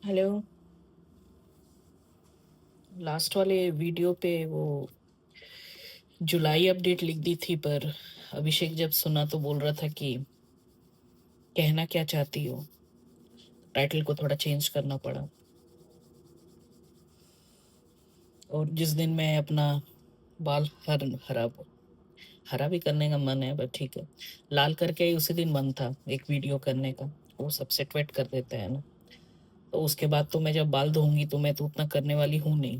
Hello. Last वाले video पे वो जुलाई अपडेट लिख दी थी, पर अभिषेक जब सुना तो बोल रहा था कि कहना क्या चाहती हो। टाइटल को थोड़ा चेंज करना पड़ा। और जिस दिन मैं अपना बाल हरा हरा भी करने का मन है, बट ठीक है, लाल करके ही उसी दिन मन था एक वीडियो करने का। वो सब सेट वेट कर देते हैं ना। तो उसके बाद तो मैं जब बाल धोऊंगी तो मैं तो उतना करने वाली हूँ नहीं।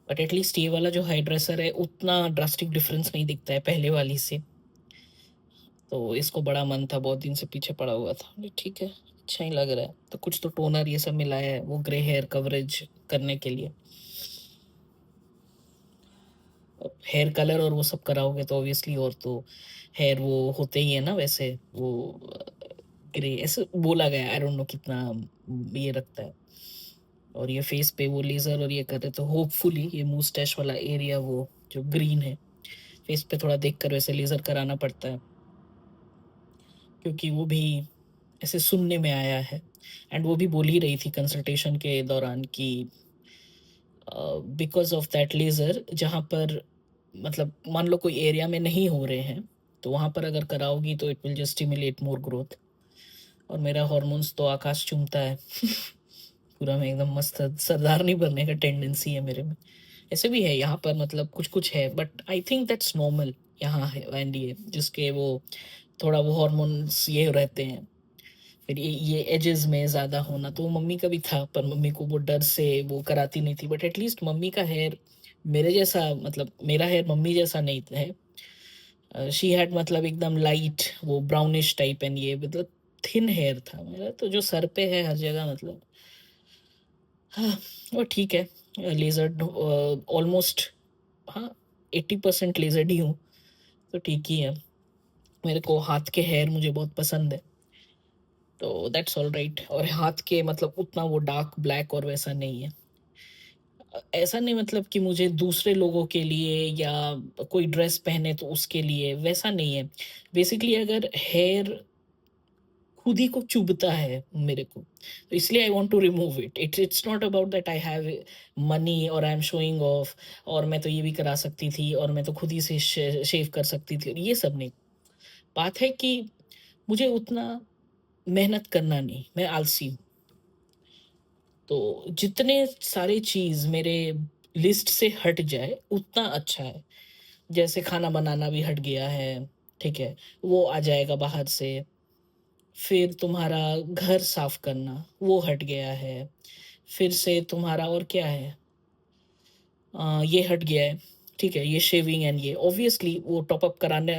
बट एटलीस्ट ये वाला जो हाई ड्रेसर है उतना ड्रास्टिक डिफरेंस नहीं दिखता है पहले वाली से। तो इसको बड़ा मन था, बहुत दिन से पीछे पड़ा हुआ था। बोले, ठीक है, अच्छा ही लग रहा है। तो कुछ तो टोनर ये सब मिलाया है वो ग्रे हेयर कवरेज करने के लिए। हेयर कलर और वो सब कराओगे तो ऑब्वियसली, और तो हेयर वो होते ही है ना वैसे, वो ग्रे ऐसे बोला गया, आई डोंट नो कितना ये रखता है। और ये फेस पे वो लेजर और ये कर रहे तो होपफुली ये मुस्टैच वाला एरिया वो जो ग्रीन है फेस पे थोड़ा देख कर वैसे लेजर कराना पड़ता है, क्योंकि वो भी ऐसे सुनने में आया है। एंड वो भी बोल ही रही थी कंसल्टेशन के दौरान कि बिकॉज ऑफ दैट लेजर, जहाँ पर मतलब मान लो कोई एरिया में नहीं हो रहे हैं तो वहां पर अगर कराओगी तो it will just stimulate more growth. और मेरा हॉर्मोन्स तो आकाश चूमता है। पूरा मैं एकदम मस्त सरदार नहीं बनने का टेंडेंसी है मेरे में। ऐसे भी है यहाँ पर, मतलब कुछ कुछ है, but I think that's normal यहाँ है। एंड ये जिसके वो थोड़ा वो हॉर्मोन्स ये रहते हैं, फिर ये एजेस में ज्यादा होना, तो वो मम्मी का भी था, पर मम्मी को वो डर से वो कराती नहीं थी। बट एटलीस्ट मम्मी का हेयर मेरे जैसा, मतलब मेरा हेयर मम्मी जैसा नहीं है। शी हैड मतलब एकदम लाइट वो ब्राउनिश टाइप, एंड ये मतलब थिन हेयर था। मेरा तो जो सर पे है हर जगह, मतलब हाँ, वो ठीक है। लेजर्ड ऑलमोस्ट, हाँ, 80% लेजर्ड ही हूँ, तो ठीक ही है। मेरे को हाथ के हेयर मुझे बहुत पसंद है, तो दैट्स ऑल राइट। और हाथ के मतलब उतना वो डार्क ब्लैक और वैसा नहीं है। ऐसा नहीं मतलब कि मुझे दूसरे लोगों के लिए या कोई ड्रेस पहने तो उसके लिए, वैसा नहीं है। बेसिकली अगर हेयर खुद ही को चुभता है मेरे को, तो इसलिए I want to remove it. It's not about that I have money और आई एम शोइंग ऑफ, और मैं तो ये भी करा सकती थी, और मैं तो खुद ही से शेव कर सकती थी, और ये सब नहीं। बात है कि मुझे उतना मेहनत करना नहीं, मैं आलसी हूँ। तो जितने सारे चीज मेरे लिस्ट से हट जाए उतना अच्छा है। जैसे खाना बनाना भी हट गया है, ठीक है, वो आ जाएगा बाहर से। फिर तुम्हारा घर साफ करना वो हट गया है। फिर से तुम्हारा और क्या है, ये हट गया है। ठीक है, ये शेविंग एंड ये ऑब्वियसली वो टॉप अप कराने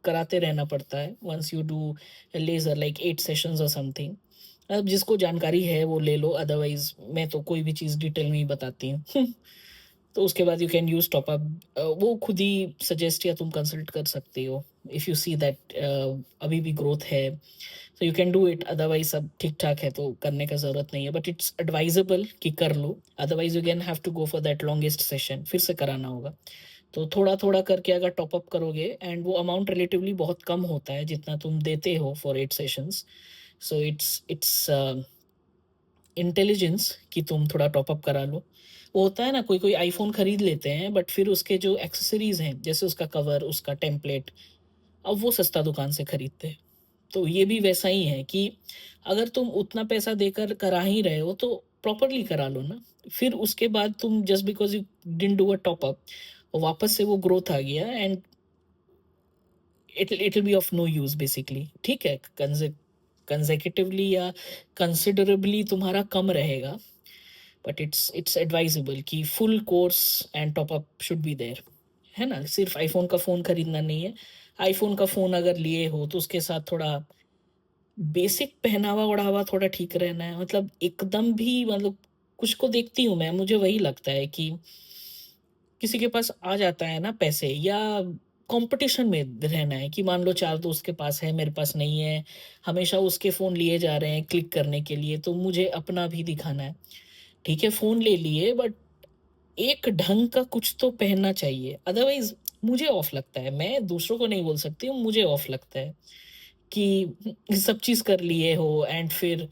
कराते रहना पड़ता है once you do laser like 8 sessions और समथिंग। अब जिसको जानकारी है वो ले लो, अदरवाइज मैं तो कोई भी चीज़ डिटेल में ही बताती हूँ। तो उसके बाद you can use top up, वो खुद ही सजेस्ट या तुम कंसल्ट कर सकते हो। इफ़ यू सी दैट अभी भी ग्रोथ है, तो you can do it. Otherwise सब ठीक ठाक है तो करने का जरूरत नहीं है, बट इट्स एडवाइजेबल कि कर लो। Otherwise you can have to go for that longest session, फिर से कराना होगा। तो थोड़ा थोड़ा करके अगर टॉप अप करोगे, एंड वो अमाउंट रिलेटिवली बहुत कम होता है जितना तुम देते हो for 8 sessions. So it's intelligence कि तुम थोड़ा टॉप अप करा लो। वो होता है ना, कोई कोई आईफोन खरीद लेते हैं बट फिर उसके जो एक्सेसरीज हैं जैसे उसका कवर, उसका टेम्पलेट, अब वो सस्ता दुकान से खरीदते हैं। तो ये भी वैसा ही है कि अगर तुम उतना पैसा देकर करा ही रहे हो तो प्रॉपरली करा लो ना। फिर उसके बाद तुम just because you didn't do a top up, वापस से वो ग्रोथ आ गया, and it will be of no use basically. ठीक है, कंसेक्यूटिवली या कंसिडरेबली तुम्हारा कम रहेगा, बट इट्स एडवाइजेबल कि full course and top up should be there. है ना, सिर्फ आईफोन का फोन खरीदना नहीं है। आईफोन का फोन अगर लिए हो तो उसके साथ थोड़ा बेसिक पहनावा ओढ़ावा थोड़ा ठीक रहना है। मतलब एकदम भी, मतलब कुछ को देखती हूँ मैं, मुझे वही लगता है कि किसी के पास आ जाता है ना पैसे, या कंपटीशन में रहना है कि मान लो चार दोस्त के पास है, मेरे पास नहीं है, हमेशा उसके फोन लिए जा रहे हैं क्लिक करने के लिए, तो मुझे अपना भी दिखाना है। ठीक है, फोन ले लिए, बट एक ढंग का कुछ तो पहनना चाहिए। अदरवाइज मुझे ऑफ लगता है, मैं दूसरों को नहीं बोल सकती हूँ, मुझे ऑफ लगता है कि सब चीज कर लिए हो एंड फिर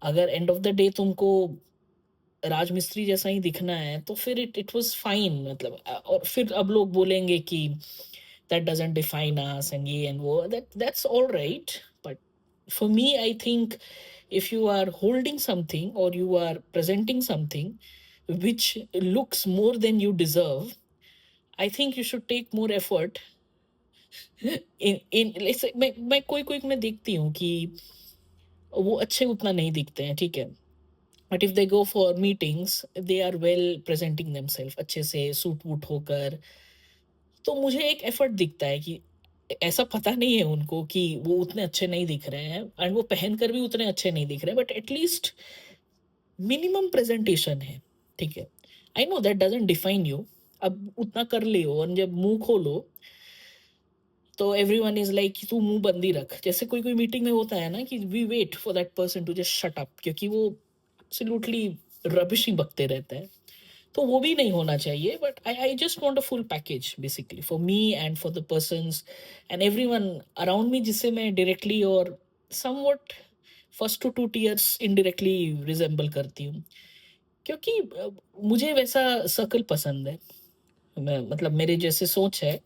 अगर एंड ऑफ द डे तुमको राजमिस्त्री जैसा ही दिखना है तो फिर इट वाज़ फाइन, मतलब और फिर अब लोग बोलेंगे कि that doesn't define us and ये एंड वो, that's alright. But for me I think if you are holding something or you are presenting something which looks more than you deserve, I think you should take more effort in let's say मैं कोई मैं देखती हूँ कि वो अच्छे उतना नहीं दिखते हैं, ठीक है? But if they go for meetings they are well presenting themselves, अच्छे से सूट वूट होकर, तो मुझे एक एफर्ट दिखता है कि ऐसा पता नहीं है उनको कि वो उतने अच्छे नहीं दिख रहे हैं एंड वो पहनकर भी उतने अच्छे नहीं दिख रहे हैं, बट एटलीस्ट मिनिमम प्रेजेंटेशन है, ठीक है? I know that doesn't define you. अब उतना कर लियो और जब मुंह खोलो तो एवरीवन इज लाइक तू मुंह बंद ही रख, जैसे कोई कोई मीटिंग में होता है ना कि we wait for that person to just shut up, क्योंकि वो एब्सोल्युटली रबिश ही बकते रहते हैं। तो वो भी नहीं होना चाहिए, but I just want a full package basically for me and for the persons and everyone around me, जिससे मैं डायरेक्टली और somewhat first to two tiers indirectly resemble करती हूँ, क्योंकि मुझे वैसा सर्कल पसंद है। मैं मतलब मेरे जैसे सोच है,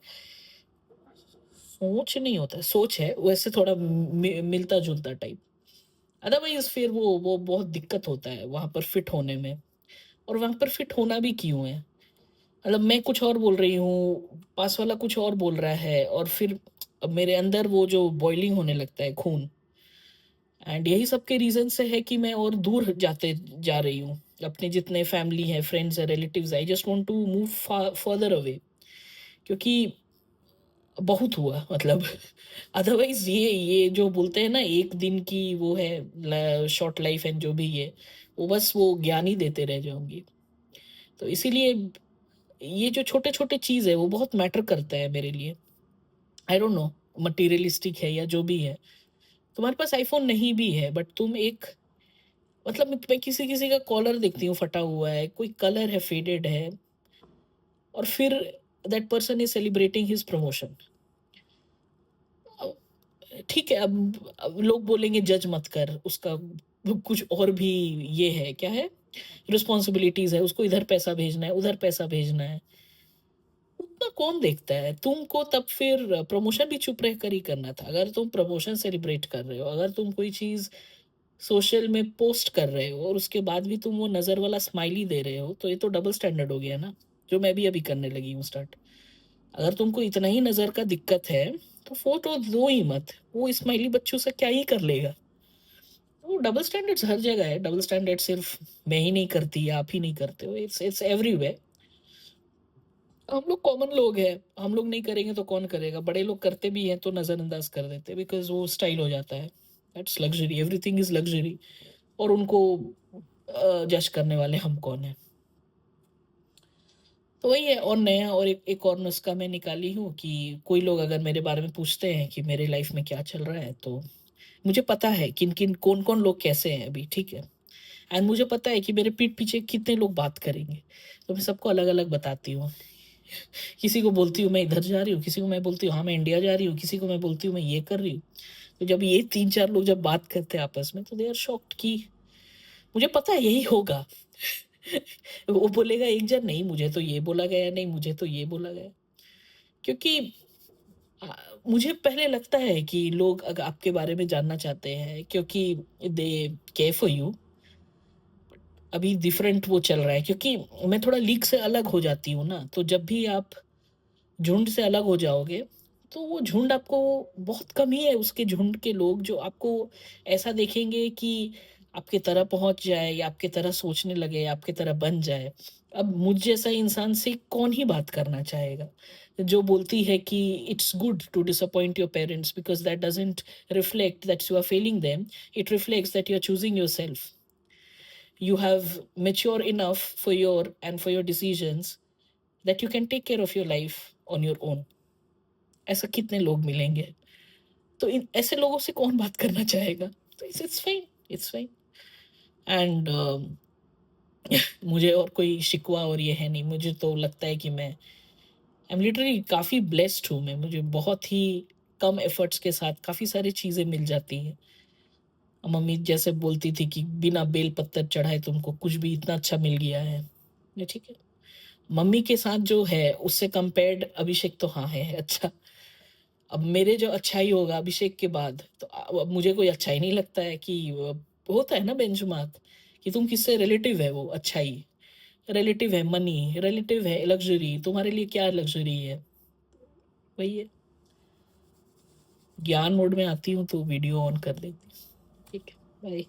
सोच नहीं होता है, सोच है वैसे थोड़ा मिलता जुलता टाइप। अदरवाइज फिर वो बहुत दिक्कत होता है वहां पर फिट होने में, और वहां पर फिट होना भी क्यों है? मतलब मैं कुछ और बोल रही हूँ, पास वाला कुछ और बोल रहा है, और फिर अब मेरे अंदर वो जो बॉइलिंग होने लगता है खून, एंड यही सब के रीजन से है कि मैं और दूर जाते जा रही हूँ अपने जितने फैमिली है, फ्रेंड्स है, relatives, I just want to move further away, क्योंकि बहुत हुआ मतलब अदरवाइज ये जो बोलते हैं ना एक दिन की वो है शॉर्ट लाइफ एंड जो भी है, वो बस वो ज्ञान ही देते रह जाऊंगी। तो इसीलिए ये जो छोटे छोटे चीज है वो बहुत मैटर करता है मेरे लिए। आई डोंट नो मटीरियलिस्टिक है या जो भी है, तुम्हारे पास आईफोन नहीं भी है बट तुम एक, मतलब मैं किसी किसी का कॉलर देखती हूँ फटा हुआ है, कोई कलर है फेडेड है, और फिर that person is celebrating his promotion. ठीक है, अब लोग बोलेंगे जज मत कर उसका, कुछ और भी ये है, क्या है, रिस्पॉन्सिबिलिटीज है, उसको इधर पैसा भेजना है, उधर पैसा भेजना है, उतना कौन देखता है तुमको? तब फिर प्रमोशन भी चुप रह कर ही करना था। अगर तुम प्रमोशन सेलिब्रेट कर रहे हो, अगर तुम कोई चीज सोशल में पोस्ट कर रहे हो और उसके बाद भी तुम वो नजर वाला स्माइली दे रहे हो, तो ये तो डबल स्टैंडर्ड हो गया ना, जो मैं भी अभी करने लगी हूँ स्टार्ट। अगर तुमको इतना ही नजर का दिक्कत है तो फोटो दो ही मत, वो स्माइली बच्चों से क्या ही कर लेगा? वो डबल स्टैंडर्ड्स हर जगह है, डबल स्टैंडर्ड सिर्फ मैं ही नहीं करती या आप ही नहीं करते हो, इट्स एवरीवेयर। हम लोग कॉमन लोग हैं, हम लोग नहीं करेंगे तो कौन करेगा? बड़े लोग करते भी हैं तो नजरअंदाज कर देते हैं बिकॉज वो स्टाइल हो जाता है। That's luxury, everything is luxury, और उनको जज करने वाले हम कौन है? तो वही है। और नया और एक और नुस्खा मैं निकाली हूँ कि कोई लोग अगर मेरे बारे में पूछते हैं कि मेरे लाइफ में क्या चल रहा है, तो मुझे पता है किन किन कौन कौन लोग कैसे हैं अभी, ठीक है? एंड मुझे पता है कि मेरे पीठ पीछे कितने लोग बात करेंगे, तो मैं सबको अलग अलग बताती हूँ। किसी को बोलती हूँ मैं इधर जा रही हूँ, किसी को मैं बोलती हूँ हाँ मैं इंडिया जा रही हूँ, किसी को मैं बोलती हूँ मैं ये कर रही हूँ। तो जब ये तीन चार लोग जब बात करते हैं आपस में, तो दे आर शॉक्ड कि मुझे पता है यही होगा। वो बोलेगा एक जन, नहीं मुझे तो ये बोला गया, नहीं मुझे तो ये बोला गया, क्योंकि आ, मुझे पहले लगता है कि लोग अगर आपके बारे में जानना चाहते हैं क्योंकि दे केयर फॉर यू। अभी डिफरेंट वो चल रहा है क्योंकि मैं थोड़ा लीग से अलग हो जाती हूँ ना, तो जब भी आप झुंड से अलग हो जाओगे तो वो झुंड आपको, बहुत कम ही है उसके झुंड के लोग जो आपको ऐसा देखेंगे कि आपके तरह पहुंच जाए या आपके तरह सोचने लगे या आपके तरह बन जाए। अब मुझ जैसा इंसान से कौन ही बात करना चाहेगा, जो बोलती है कि it's good to disappoint your parents because that doesn't reflect that you are failing them, it reflects that you are choosing yourself, you have mature enough for your and for your decisions that you can take care of your life on your own। ऐसा कितने लोग मिलेंगे? तो इन ऐसे लोगों से कौन बात करना चाहेगा? तो it's fine, it's fine. And मुझे और कोई शिकवा और ये है नहीं, मुझे तो लगता है कि मैं आई एम लिटरली काफ़ी ब्लेस्ड हूँ मैं, मुझे बहुत ही कम एफर्ट्स के साथ काफ़ी सारी चीज़ें मिल जाती हैं। मम्मी जैसे बोलती थी कि बिना बेल पत्तर चढ़ाए तुमको कुछ भी इतना अच्छा मिल गया है। ये ठीक है। मम्मी के साथ जो है उससे कंपेयर्ड अभिषेक तो हाँ है अच्छा। अब मेरे जो अच्छाई होगा अभिषेक के बाद तो अब मुझे कोई अच्छा ही नहीं लगता है कि होता है ना बेंचमार्क कि तुम किससे रिलेटिव है वो अच्छाई। रिलेटिव है मनी, रिलेटिव है लग्जरी, तुम्हारे लिए क्या लग्जरी है? वही है। ज्ञान मोड में आती हूँ तो वीडियो ऑन कर लेती हूँ। ठीक है, बाय।